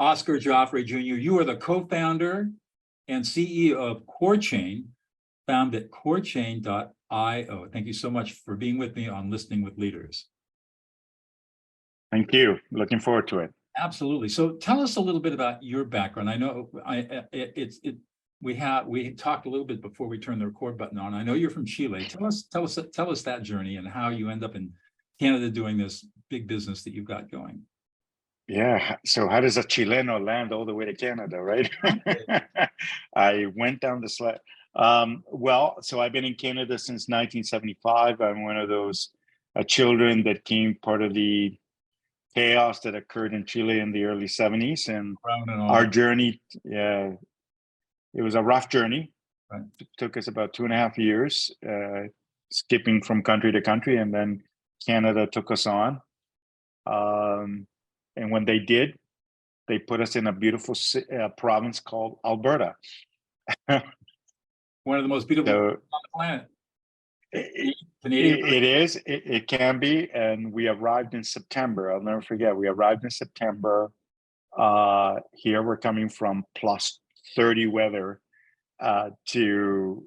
Oscar Jofre Jr., you are the co-founder and CEO of KoreChain, found at KoreChain.io. Thank you so much for being with me on Listening with Leaders. Thank you. Looking forward to it. Absolutely. So tell us a little bit about your background. I know we talked a little bit before we turned the record button on. I know you're from Chile. Tell us that journey and how you end up in Canada doing this big business that you've got going. Yeah. So how does a Chileno land all the way to Canada, right? I went down the sled. Well, so I've been in Canada since 1975. I'm one of those children that came part of the chaos that occurred in Chile in the early 70s. And our journey, yeah, it was a rough journey. Right. It took us about 2.5 years, skipping from country to country. And then Canada took us on. And when they did, they put us in a beautiful province called Alberta. One of the most beautiful on the planet. It is. It can be. And we arrived in September. I'll never forget. We arrived in September. Here we're coming from plus 30 weather to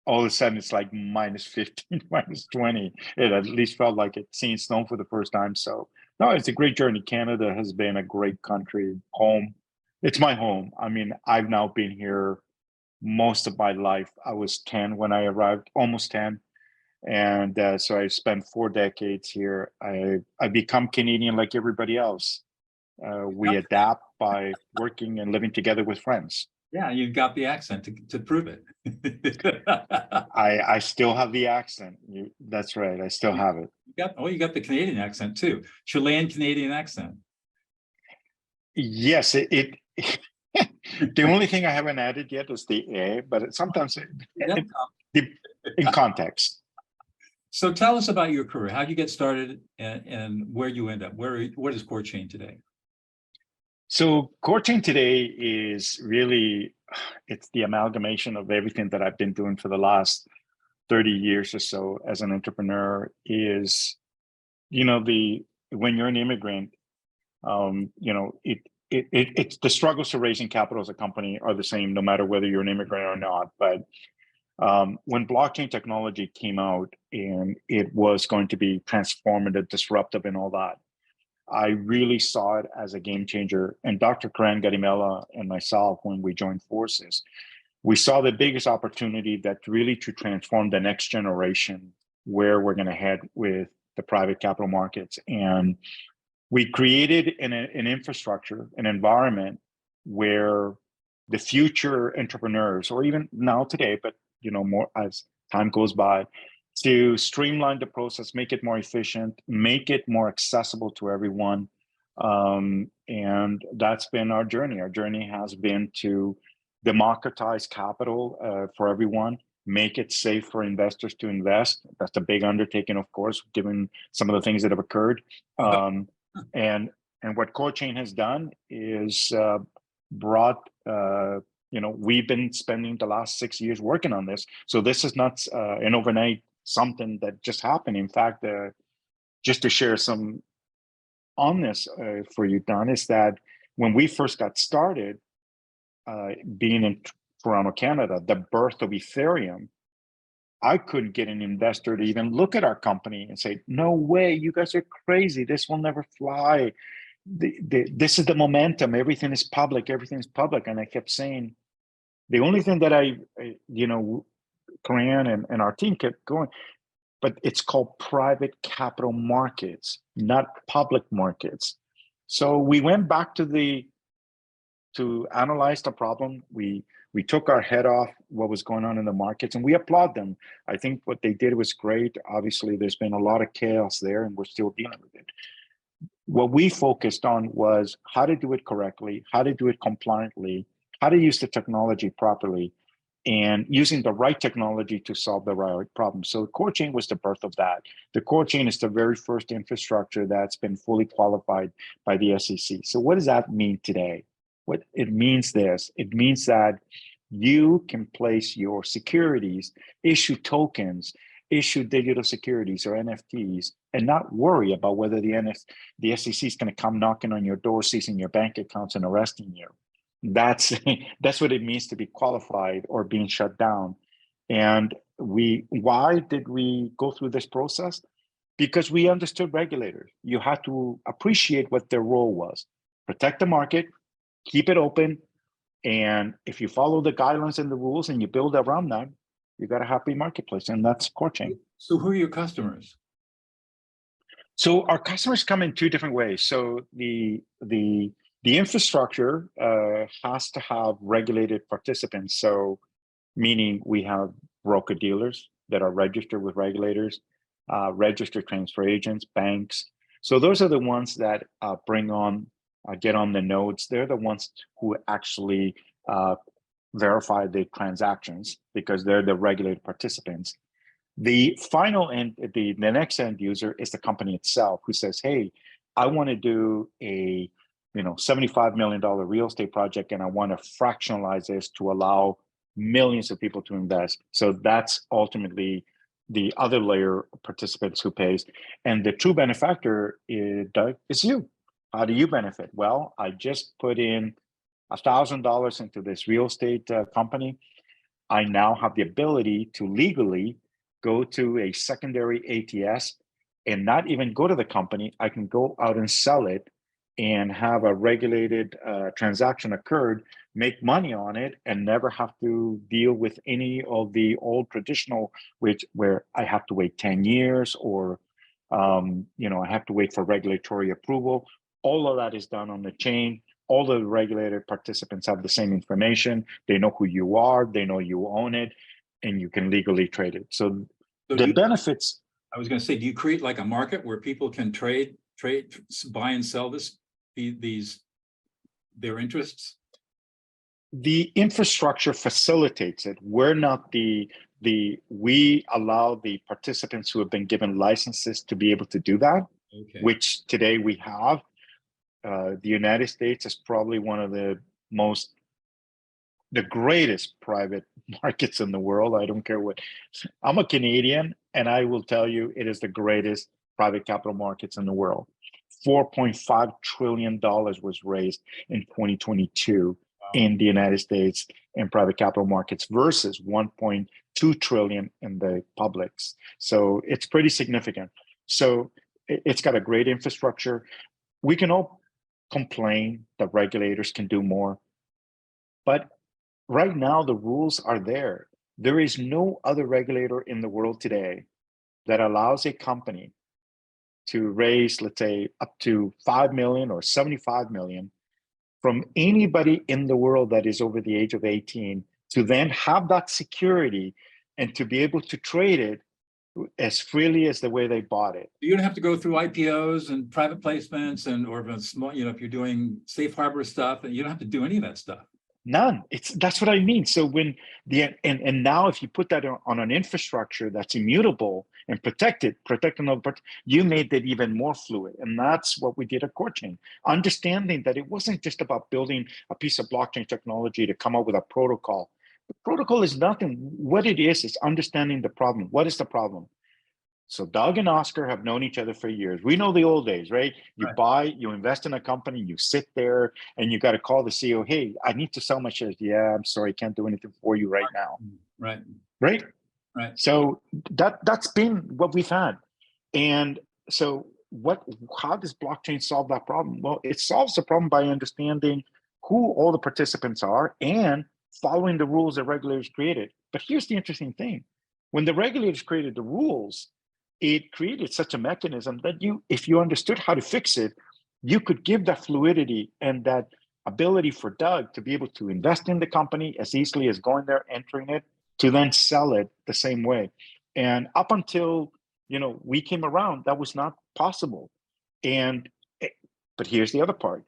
all of a sudden it's like minus 15, minus 20. It at least felt like it seeing snow for the first time. So no, it's a great journey. Canada has been a great country, home. It's my home. I mean, I've now been here most of my life. I was 10 when I arrived, almost 10. And so I spent 4 decades here. I become Canadian like everybody else. We adapt by working and living together with friends. Yeah, you've got the accent to prove it. I still have the accent. That's right. I still have it. You got the Canadian accent too. Chilean Canadian accent. Yes, the only thing I haven't added yet is the A, but sometimes in context. So tell us about your career. How did you get started and where you end up? What is KoreChain today? So KoreChain today is really, it's the amalgamation of everything that I've been doing for the last 30 years or so as an entrepreneur. Is, when you're an immigrant, it's the struggles to raising capital as a company are the same no matter whether you're an immigrant or not. But when blockchain technology came out and it was going to be transformative, disruptive, and all that, I really saw it as a game changer. And Dr. Karan Garimella and myself, when we joined forces, we saw the biggest opportunity that really to transform the next generation where we're going to head with the private capital markets. And we created an infrastructure, an environment where the future entrepreneurs, or even now today, but more as time goes by, to streamline the process, make it more efficient, make it more accessible to everyone. And that's been our journey. Our journey has been to democratize capital for everyone, make it safe for investors to invest. That's a big undertaking, of course, given some of the things that have occurred. And what KoreChain has done is brought, we've been spending the last 6 years working on this. So this is not an overnight something that just happened. In fact, just to share some on this for you, Don, is that when we first got started, being in Toronto, Canada, the birth of Ethereum, I couldn't get an investor to even look at our company and say, no way, you guys are crazy. This will never fly. This is the momentum. Everything is public. Everything's public. And I kept saying, the only thing that Karan and our team kept going, but it's called private capital markets, not public markets. So we went back to analyze the problem. We took our head off what was going on in the markets, and we applaud them. I think what they did was great. Obviously, there's been a lot of chaos there, and we're still dealing with it. What we focused on was how to do it correctly, how to do it compliantly, how to use the technology properly, and using the right technology to solve the right problem. So KoreChain was the birth of that. The KoreChain is the very first infrastructure that's been fully qualified by the SEC. So what does that mean today? What it means it means that you can place your securities, issue tokens, issue digital securities or NFTs and not worry about whether the SEC is going to come knocking on your door, seizing your bank accounts and arresting you. That's that's what it means to be qualified or being shut down. And why did we go through this process? Because we understood regulators. You had to appreciate what their role was. Protect the market, keep it open, and if you follow the guidelines and the rules and you build around that, you got a happy marketplace, and that's KoreChain. So who are your customers? So our customers come in two different ways. So the infrastructure has to have regulated participants. So meaning we have broker dealers that are registered with regulators, registered transfer agents, banks. So those are the ones that get on the nodes. They're the ones who actually verify the transactions because they're the regulated participants. The final end, the next end user is the company itself who says, hey, I want to do a $75 million real estate project and I want to fractionalize this to allow millions of people to invest. So that's ultimately the other layer of participants who pays. And the true benefactor is you. How do you benefit? Well, I just put in $1,000 into this real estate company. I now have the ability to legally go to a secondary ATS and not even go to the company. I can go out and sell it and have a regulated transaction occurred, make money on it, and never have to deal with any of the old traditional, where I have to wait 10 years or I have to wait for regulatory approval. All of that is done on the chain. All the regulated participants have the same information. They know who you are. They know you own it, and you can legally trade it. So the benefits. I was going to say, do you create like a market where people can trade, buy and sell their interests? The infrastructure facilitates it. We're not we allow the participants who have been given licenses to be able to do that, which today we have. The United States is probably one of the greatest private markets in the world. I don't care what, I'm a Canadian, and I will tell you it is the greatest private capital markets in the world. $4.5 trillion was raised in 2022 in the United States in private capital markets versus 1.2 trillion in the publics. So it's pretty significant. So it's got a great infrastructure. We can all complain that regulators can do more, but right now the rules are there. There is no other regulator in the world today that allows a company to raise, let's say, up to 5 million or 75 million from anybody in the world that is over the age of 18 to then have that security and to be able to trade it as freely as the way they bought it. You don't have to go through IPOs and private placements or small, if you're doing safe harbor stuff, and you don't have to do any of that stuff. None. That's what I mean. So when and now if you put that on an infrastructure that's immutable and protected another part, you made it even more fluid. And that's what we did at KoreChain, understanding that it wasn't just about building a piece of blockchain technology to come up with a protocol. The protocol is nothing. What it is understanding the problem. What is the problem? So Doug and Oscar have known each other for years. We know the old days, right? You invest in a company, you sit there and you got to call the CEO. Hey, I need to sell my shares. Yeah, I'm sorry, can't do anything for you right now. Right. So that's been what we've had. And so how does blockchain solve that problem? Well, it solves the problem by understanding who all the participants are and following the rules that regulators created. But here's the interesting thing. When the regulators created the rules, it created such a mechanism that if you understood how to fix it, you could give that fluidity and that ability for Doug to be able to invest in the company as easily as going there, entering it, to then sell it the same way. And up until, we came around, that was not possible. But here's the other part.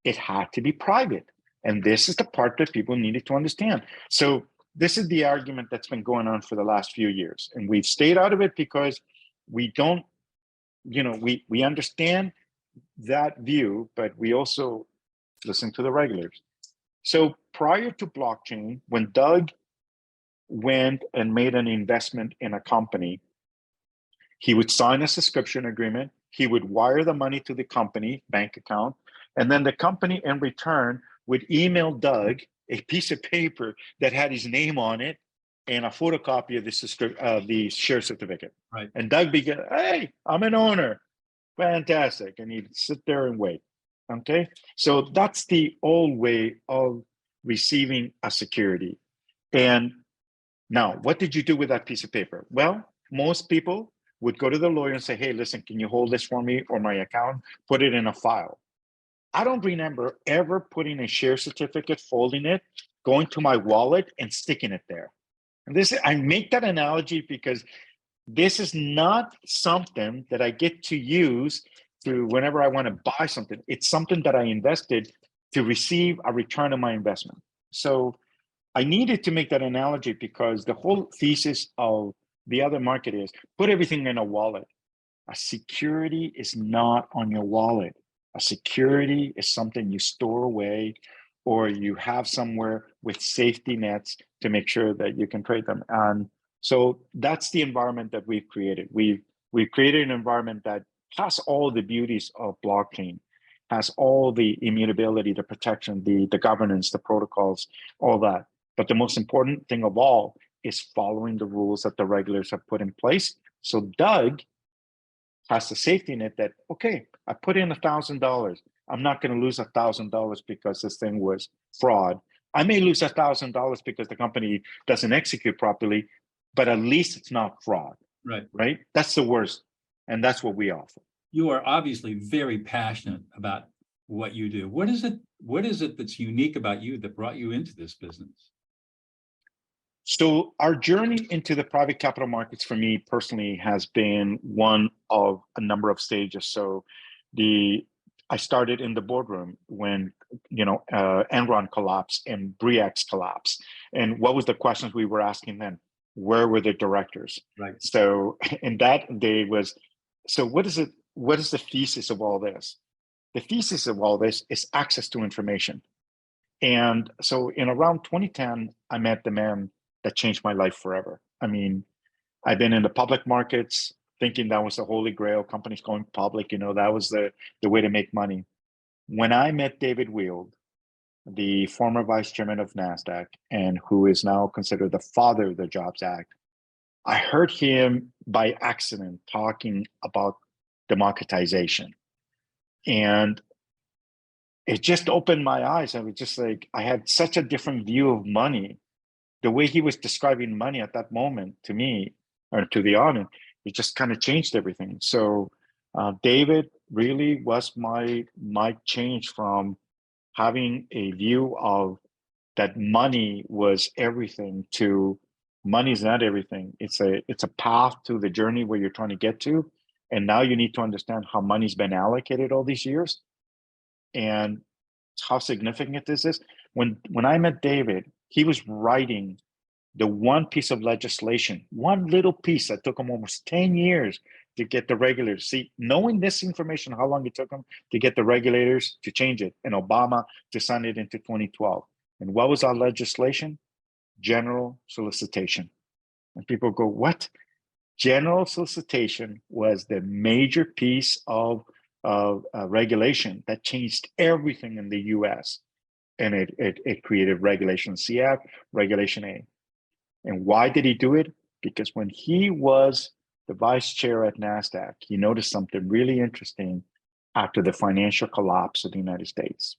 It had to be private. And this is the part that people needed to understand. So this is the argument that's been going on for the last few years. And we've stayed out of it because we don't, we understand that view, but we also listen to the regulators. So prior to blockchain, when Doug went and made an investment in a company, He would sign a subscription agreement. He would wire the money to the company bank account. And then the company in return would email Doug a piece of paper that had his name on it and a photocopy of the share certificate. Right. And Doug began, hey, I'm an owner. Fantastic. And he'd sit there and wait. Okay. So that's the old way of receiving a security. And now, what did you do with that piece of paper? Well, most people would go to the lawyer and say, hey, listen, can you hold this for me or my account? Put it in a file. I don't remember ever putting a share certificate, folding it, going to my wallet and sticking it there. And I make that analogy because this is not something that I get to use to whenever I want to buy something. It's something that I invested to receive a return on my investment. So I needed to make that analogy because the whole thesis of the other market is put everything in a wallet. A security is not on your wallet. A security is something you store away or you have somewhere with safety nets to make sure that you can trade them. And so that's the environment that we've created. We've created an environment that has all the beauties of blockchain, has all the immutability, the protection, the governance, the protocols, all that. But the most important thing of all is following the rules that the regulators have put in place. So Doug has the safety net that, okay, I put in $1,000. I'm not going to lose $1,000 because this thing was fraud. I may lose $1,000 because the company doesn't execute properly, but at least it's not fraud. Right. Right? That's the worst. And that's what we offer. You are obviously very passionate about what you do. What is it that's unique about you that brought you into this business? So our journey into the private capital markets for me personally has been one of a number of stages. So I started in the boardroom when Enron collapsed and Bre-X collapsed. And what was the questions we were asking then? Where were the directors? Right. So in that day was, so what is it? What is the thesis of all this? The thesis of all this is access to information. And so in around 2010, I met the man that changed my life forever. I mean, I've been in the public markets thinking that was the holy grail, companies going public, that was the way to make money. When I met David Wield, the former vice chairman of NASDAQ, and who is now considered the father of the Jobs Act, I heard him by accident talking about democratization. And it just opened my eyes. I was just like, I had such a different view of money. The way he was describing money at that moment to me or to the audience, it just kind of changed everything. So David really was my change from having a view of that money was everything to money is not everything. It's a path to the journey where you're trying to get to. And now you need to understand how money's been allocated all these years and how significant this is. When I met David, he was writing the one piece of legislation, one little piece that took him almost 10 years to get the regulators. See, knowing this information, how long it took him to get the regulators to change it, and Obama to sign it into 2012. And what was our legislation? General solicitation. And people go, what? General solicitation was the major piece of regulation that changed everything in the US. And it created Regulation CF, Regulation A. And why did he do it? Because when he was the vice chair at NASDAQ, he noticed something really interesting after the financial collapse of the United States.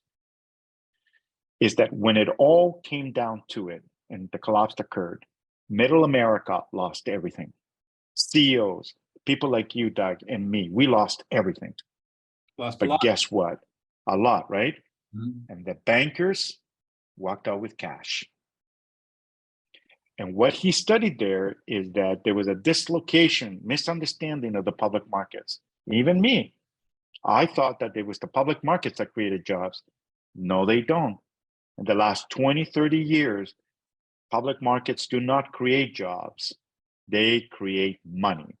Is that when it all came down to it and the collapse occurred, middle America lost everything. CEOs, people like you, Doug, and me, we lost everything. Lost a But lot. guess what? A lot, right? Mm-hmm. And the bankers walked out with cash. And what he studied there is that there was a dislocation, misunderstanding of the public markets. Even me, I thought that it was the public markets that created jobs. No, they don't. In the last 20, 30 years, public markets do not create jobs. They create money.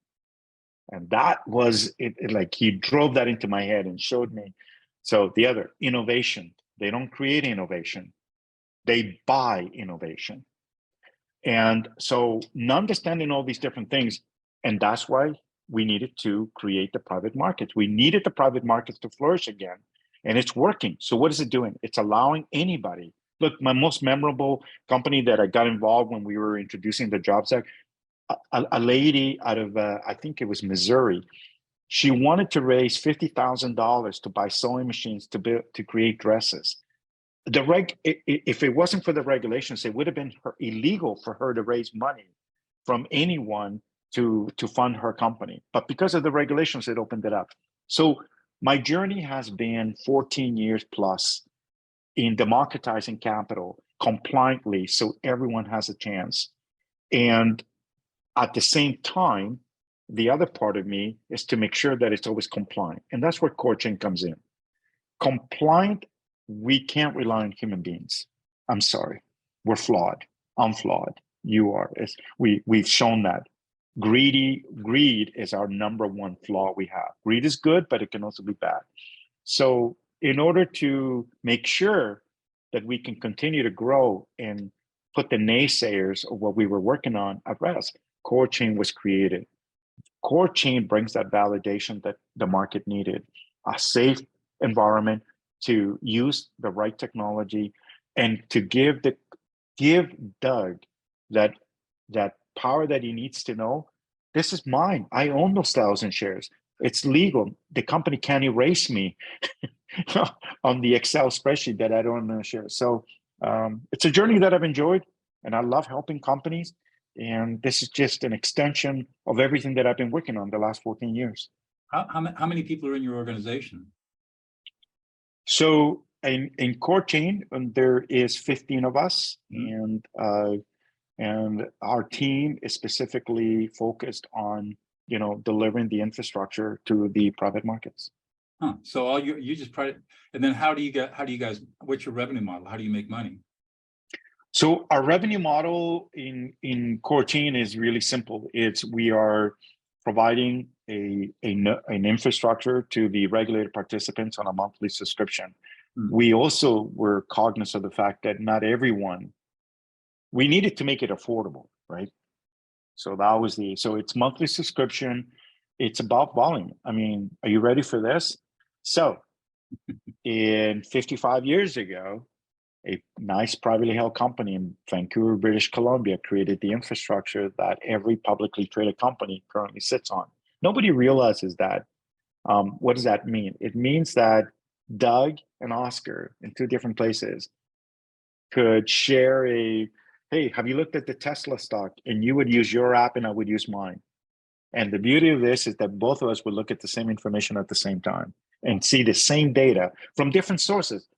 And that was it, like he drove that into my head and showed me. So the other, innovation, they don't create innovation. They buy innovation. And so understanding all these different things, and that's why we needed to create the private markets. We needed the private markets to flourish again, and it's working. So what is it doing? It's allowing anybody. Look, my most memorable company that I got involved when we were introducing the Jobs Act, a lady out of, I think it was Missouri, she wanted to raise $50,000 to buy sewing machines to create dresses. If it wasn't for the regulations, it would have been illegal for her to raise money from anyone to fund her company. But because of the regulations, it opened it up. So my journey has been 14 years plus in democratizing capital compliantly, so everyone has a chance. And at the same time, the other part of me is to make sure that it's always compliant. And that's where KoreChain comes in. Compliant, we can't rely on human beings. I'm sorry. We're flawed. I'm flawed. You are. We've shown that. Greed is our number one flaw we have. Greed is good, but it can also be bad. So in order to make sure that we can continue to grow and put the naysayers of what we were working on at rest, KoreChain was created. KoreChain brings that validation that the market needed, a safe environment to use the right technology and to give Doug that power that he needs to know, this is mine. I own those 1,000 shares. It's legal. The company can't erase me on the Excel spreadsheet that I don't own shares. So it's a journey that I've enjoyed, and I love helping companies. And this is just an extension of everything that I've been working on the last 14 years. How many people are in your organization? So in KoreChain, there is 15 of us, and our team is specifically focused on delivering the infrastructure to the private markets. Huh. So all you just and then how do you guys, what's your revenue model? How do you make money? So our revenue model in KoreChain is really simple. We are providing an infrastructure to the regulated participants on a monthly subscription. We also were cognizant of the fact that not everyone, we needed to make it affordable, right? So that was so it's monthly subscription. It's about volume. I mean, are you ready for this? So in 55 years ago, a nice privately held company in Vancouver, British Columbia created the infrastructure that every publicly traded company currently sits on. Nobody realizes that. What does that mean? It means that Doug and Oscar in two different places could share hey, have you looked at the Tesla stock? And you would use your app and I would use mine. And the beauty of this is that both of us would look at the same information at the same time and see the same data from different sources.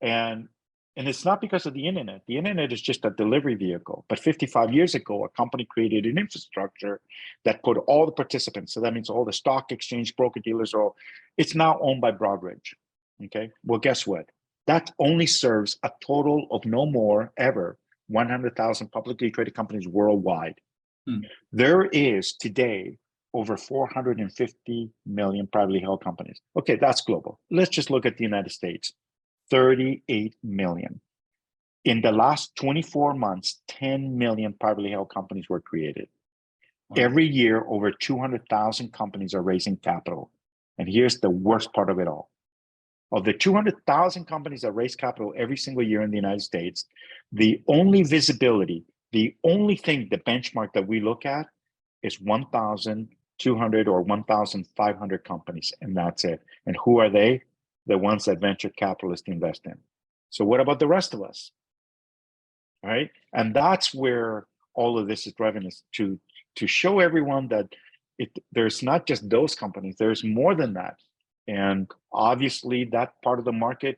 And it's not because of the internet. The internet is just a delivery vehicle. But 55 years ago, a company created an infrastructure that put all the participants, so that means all the stock exchange, broker dealers, it's now owned by Broadridge. Okay, well, guess what? That only serves a total of no more ever 100,000 publicly traded companies worldwide. There is today over 450 million privately held companies. Okay, that's global. Let's just look at the United States. 38 million. In the last 24 months, 10 million privately held companies were created. Wow. Every year, over 200,000 companies are raising capital. And here's the worst part of it all. Of the 200,000 companies that raise capital every single year in the United States, the only visibility, the only thing, the benchmark that we look at is 1,200 or 1,500 companies, and that's it. And who are they? The ones that venture capitalists invest in. So what about the rest of us? All right, and that's where all of this is driven, is to show everyone that there's not just those companies, there's more than that. And obviously that part of the market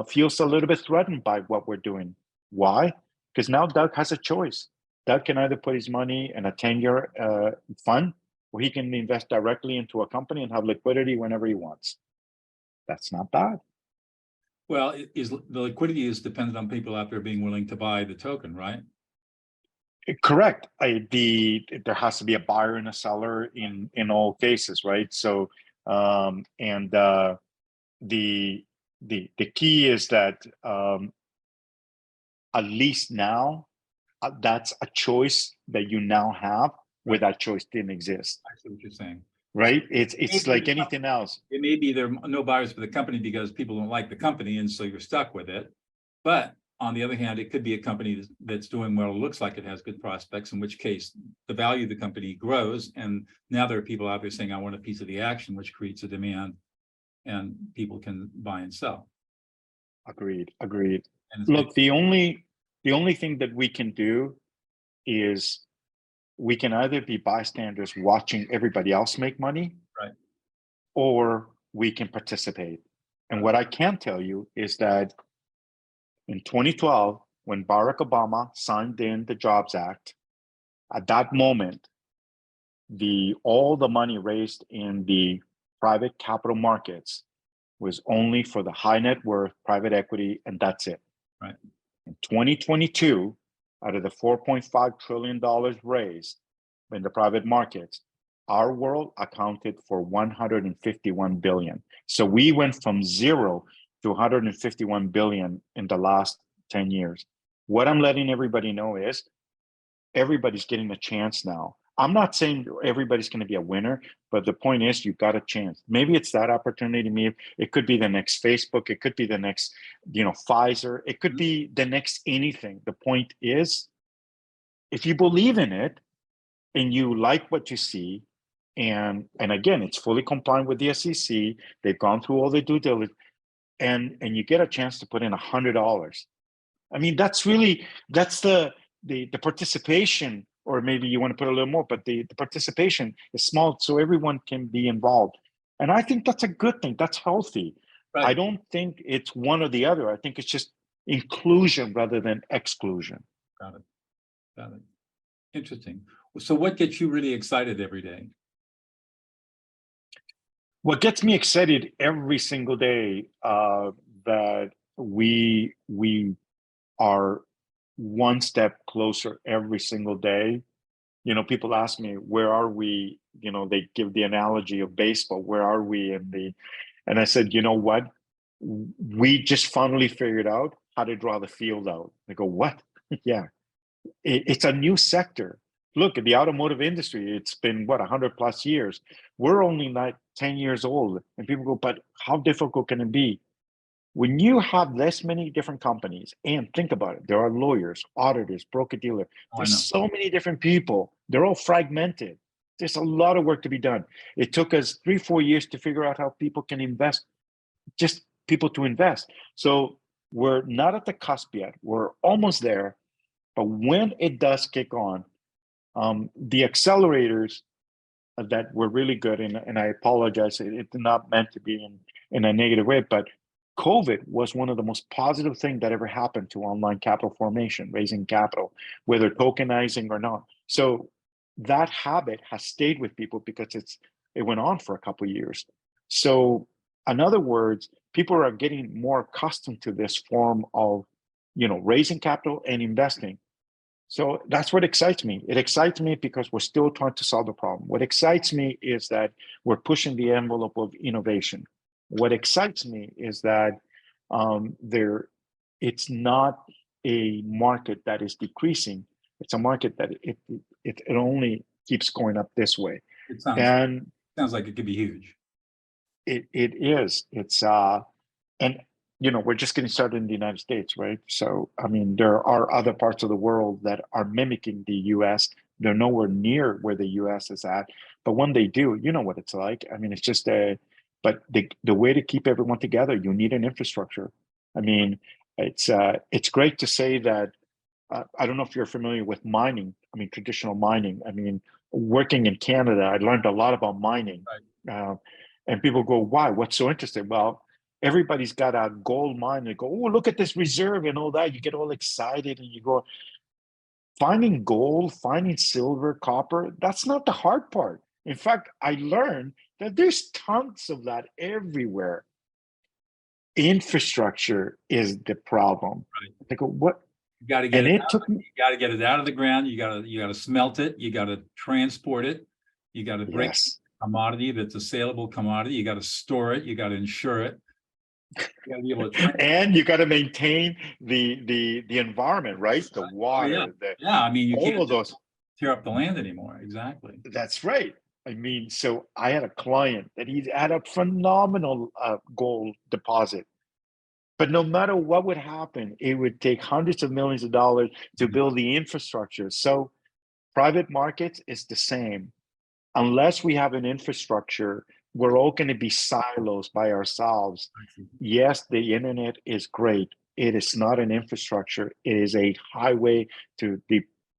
feels a little bit threatened by what we're doing. Why? Because now Doug has a choice. Doug can either put his money in a 10-year fund, or he can invest directly into a company and have liquidity whenever he wants. That's not bad. Well, the liquidity is dependent on people out there being willing to buy the token, right? Correct. There has to be a buyer and a seller in all cases, right? So, the key is that at least now, that's a choice that you now have where that choice didn't exist, I see what you're saying. right? It's Maybe like the anything else. It may be there are no buyers for the company because people don't like the company, and so you're stuck with it. But on the other hand, it could be a company that's doing well, looks like it has good prospects, in which case the value of the company grows. And now there are people out there saying, I want a piece of the action, which creates a demand and people can buy and sell. Agreed. And Look, the only thing that we can do is we can either be bystanders watching everybody else make money, right, or we can participate. And what I can tell you is that in 2012, when Barack Obama signed in the Jobs Act, at that moment, all the money raised in the private capital markets was only for the high net worth private equity, and that's it. right. In 2022, out of the $4.5 trillion raised in the private markets, our world accounted for 151 billion. So we went from 0 to 151 billion in the last 10 years. What I'm letting everybody know is everybody's getting a chance now. I'm not saying everybody's going to be a winner, but the point is you've got a chance. Maybe it's that opportunity. Maybe it could be the next Facebook. It could be the next, Pfizer. It could be the next anything. The point is, if you believe in it and you like what you see, and again, it's fully compliant with the SEC. They've gone through all the due diligence, and you get a chance to put in $100. I mean, that's the participation, or maybe you want to put a little more, but the participation is small, so everyone can be involved. And I think that's a good thing. That's healthy. Right. I don't think it's one or the other. I think it's just inclusion rather than exclusion. Got it. Interesting. So what gets you really excited every day? What gets me excited every single day, that we are one step closer every single day. People ask me, where are we? They give the analogy of baseball. Where are we and I said, you know what? We just finally figured out how to draw the field out. They go, what? Yeah. It's a new sector. Look at the automotive industry. It's been 100 plus years. We're only like 10 years old. And people go, but how difficult can it be? When you have this many different companies, and think about it, there are lawyers, auditors, broker-dealer. There's so many different people. They're all fragmented. There's a lot of work to be done. It took us 3-4 years to figure out how people can invest, just people to invest. So we're not at the cusp yet. We're almost there. But when it does kick on, the accelerators that were really good, and I apologize, it's not meant to be in a negative way, but COVID was one of the most positive things that ever happened to online capital formation, raising capital, whether tokenizing or not. So that habit has stayed with people because it went on for a couple of years. So in other words, people are getting more accustomed to this form of, raising capital and investing. So that's what excites me. It excites me because we're still trying to solve the problem. What excites me is that we're pushing the envelope of innovation. What excites me is that it's not a market that is decreasing. It's a market that it only keeps going up this way. It sounds like it could be huge. It is. It's and we're just getting started in the United States, right? So I mean, there are other parts of the world that are mimicking the U.S. They're nowhere near where the U.S. is at, but when they do, you know what it's like. I mean, it's just but the way to keep everyone together, you need an infrastructure. I mean, it's great to say that. I don't know if you're familiar with mining. I mean, traditional mining. I mean, working in Canada, I learned a lot about mining. Right. And people go, why? What's so interesting? Well, everybody's got a gold mine. They go, oh, look at this reserve and all that. You get all excited and you go, finding gold, finding silver, copper, that's not the hard part. In fact, I learned that there's tons of that everywhere. Infrastructure is the problem. Right. I go, what? You got to get it out. You got to get it out of the ground. You got to smelt it. You got to transport it. You got to break commodity that's a saleable commodity. You got to store it. You got to insure it. You got to be able to and you got to maintain the environment, right? The water. I mean, you all can't of those. tear up the land anymore. Exactly. That's right. I mean, so I had a client that he had a phenomenal gold deposit, but no matter what would happen, it would take hundreds of millions of dollars to build the infrastructure. So private markets is the same. Unless we have an infrastructure, we're all going to be silos by ourselves. Yes, the internet is great. It is not an infrastructure. It is a highway to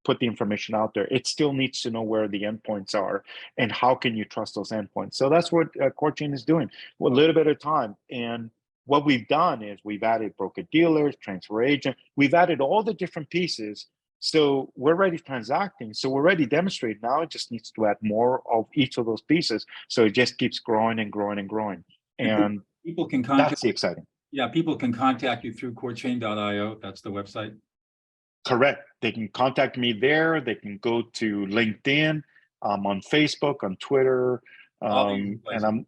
put the information out there. It still needs to know where the endpoints are and how can you trust those endpoints. So that's what KoreChain is doing. Well, a little bit at a time. And what we've done is we've added broker dealers, transfer agent. We've added all the different pieces. So we're already transacting. So we're already demonstrating. Now it just needs to add more of each of those pieces. So it just keeps growing and growing and growing. And people can contact. That's the exciting. Yeah, people can contact you through KoreChain.io. That's the website. Correct. They can contact me there. They can go to LinkedIn. I'm on Facebook, on Twitter, and I'm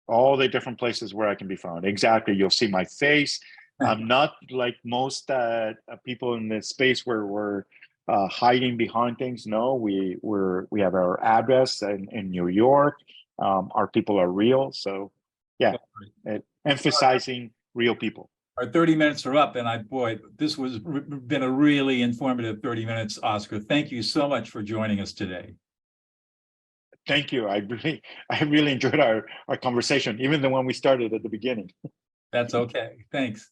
all the different places where I can be found. Exactly. You'll see my face. I'm not like most people in this space where we're hiding behind things. No, we have our address in New York. Our people are real. So yeah, emphasizing real people. Our 30 minutes are up, and boy, this was been a really informative 30 minutes, Oscar. Thank you so much for joining us today. Thank you. I really enjoyed our conversation, even the one we started at the beginning. That's okay. Thanks.